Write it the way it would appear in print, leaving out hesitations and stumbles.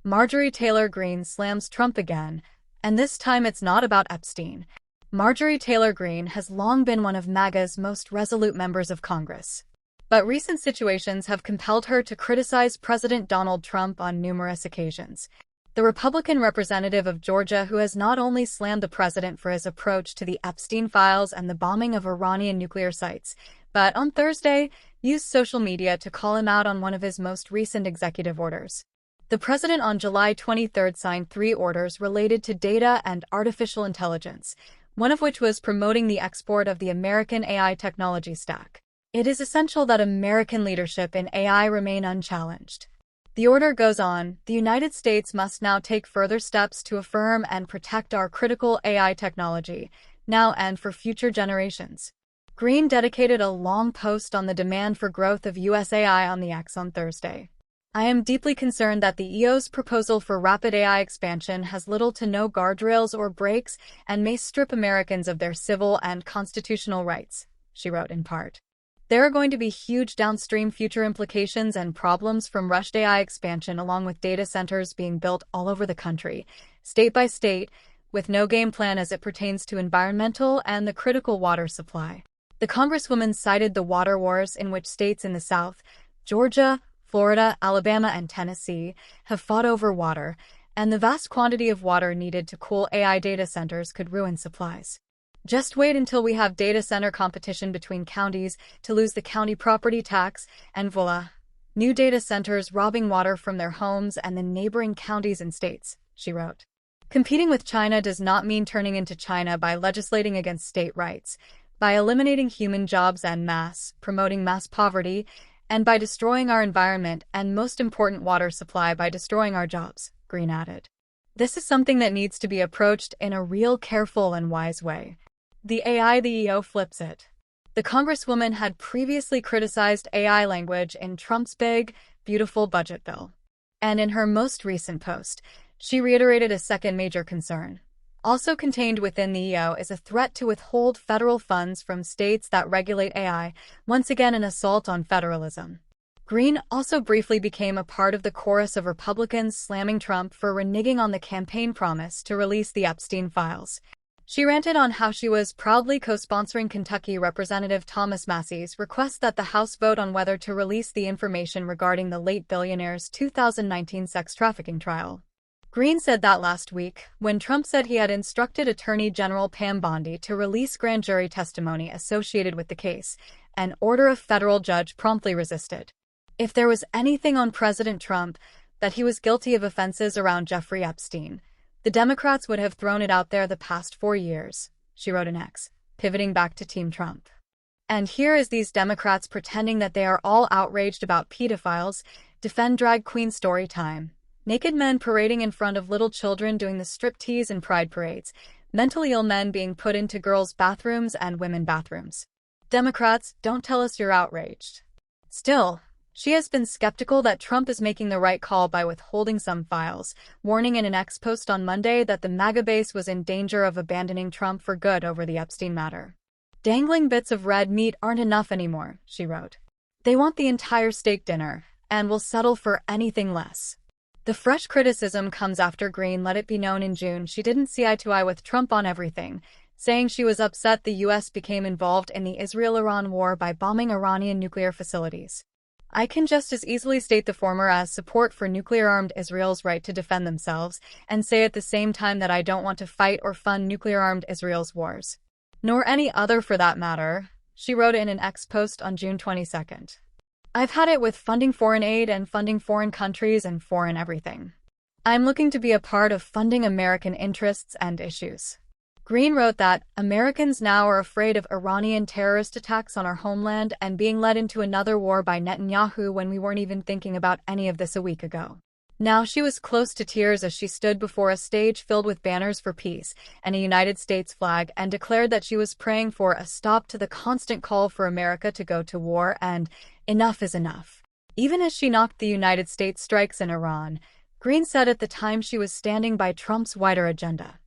Marjorie Taylor Greene slams Trump again, and this time it's not about Epstein. Marjorie Taylor Greene has long been one of MAGA's most resolute members of Congress. But recent situations have compelled her to criticize President Donald Trump on numerous occasions. The Republican representative of Georgia, who has not only slammed the president for his approach to the Epstein files and the bombing of Iranian nuclear sites, but on Thursday used social media to call him out on one of his most recent executive orders. The president on July 23 signed 3 orders related to data and artificial intelligence, one of which was promoting the export of the American AI technology stack. It is essential that American leadership in AI remain unchallenged. The order goes on, the United States must now take further steps to affirm and protect our critical AI technology, now and for future generations. Greene dedicated a long post on the demand for growth of US AI on the X on Thursday. I am deeply concerned that the EO's proposal for rapid AI expansion has little to no guardrails or brakes and may strip Americans of their civil and constitutional rights, she wrote in part. There are going to be huge downstream future implications and problems from rushed AI expansion, along with data centers being built all over the country, state by state, with no game plan as it pertains to environmental and the critical water supply. The Congresswoman cited the water wars in which states in the South, Georgia, Florida, Alabama, and Tennessee, have fought over water, and the vast quantity of water needed to cool AI data centers could ruin supplies. Just wait until we have data center competition between counties to lose the county property tax, and voila, new data centers robbing water from their homes and the neighboring counties and states, she wrote. Competing with China does not mean turning into China by legislating against state rights, by eliminating human jobs en masse, promoting mass poverty, and by destroying our environment and, most important, water supply by destroying our jobs, Greene added. This is something that needs to be approached in a real careful and wise way. The EO flips it. The Congresswoman had previously criticized AI language in Trump's big, beautiful budget bill. And in her most recent post, she reiterated a second major concern. Also contained within the EO is a threat to withhold federal funds from states that regulate AI, once again an assault on federalism. Greene also briefly became a part of the chorus of Republicans slamming Trump for reneging on the campaign promise to release the Epstein files. She ranted on how she was proudly co-sponsoring Kentucky Representative Thomas Massey's request that the House vote on whether to release the information regarding the late billionaire's 2019 sex trafficking trial. Greene said that last week, when Trump said he had instructed Attorney General Pam Bondi to release grand jury testimony associated with the case, an order of federal judge promptly resisted. If there was anything on President Trump, that he was guilty of offenses around Jeffrey Epstein, the Democrats would have thrown it out there the past 4 years, she wrote in X, pivoting back to Team Trump. And here is these Democrats pretending that they are all outraged about pedophiles, defend drag queen story time. Naked men parading in front of little children doing the striptease and pride parades, mentally ill men being put into girls' bathrooms and women bathrooms. Democrats, don't tell us you're outraged. Still, she has been skeptical that Trump is making the right call by withholding some files, warning in an X post on Monday that the MAGA base was in danger of abandoning Trump for good over the Epstein matter. Dangling bits of red meat aren't enough anymore, she wrote. They want the entire steak dinner, and will settle for anything less. The fresh criticism comes after Greene let it be known in June she didn't see eye to eye with Trump on everything, saying she was upset the U.S. became involved in the Israel-Iran war by bombing Iranian nuclear facilities. I can just as easily state the former as support for nuclear-armed Israel's right to defend themselves, and say at the same time that I don't want to fight or fund nuclear-armed Israel's wars. Nor any other for that matter, she wrote in an X post on June 22. I've had it with funding foreign aid and funding foreign countries and foreign everything. I'm looking to be a part of funding American interests and issues. Greene wrote that Americans now are afraid of Iranian terrorist attacks on our homeland and being led into another war by Netanyahu when we weren't even thinking about any of this a week ago. Now she was close to tears as she stood before a stage filled with banners for peace and a United States flag and declared that she was praying for a stop to the constant call for America to go to war and enough is enough. Even as she knocked the United States strikes in Iran, Greene said at the time she was standing by Trump's wider agenda.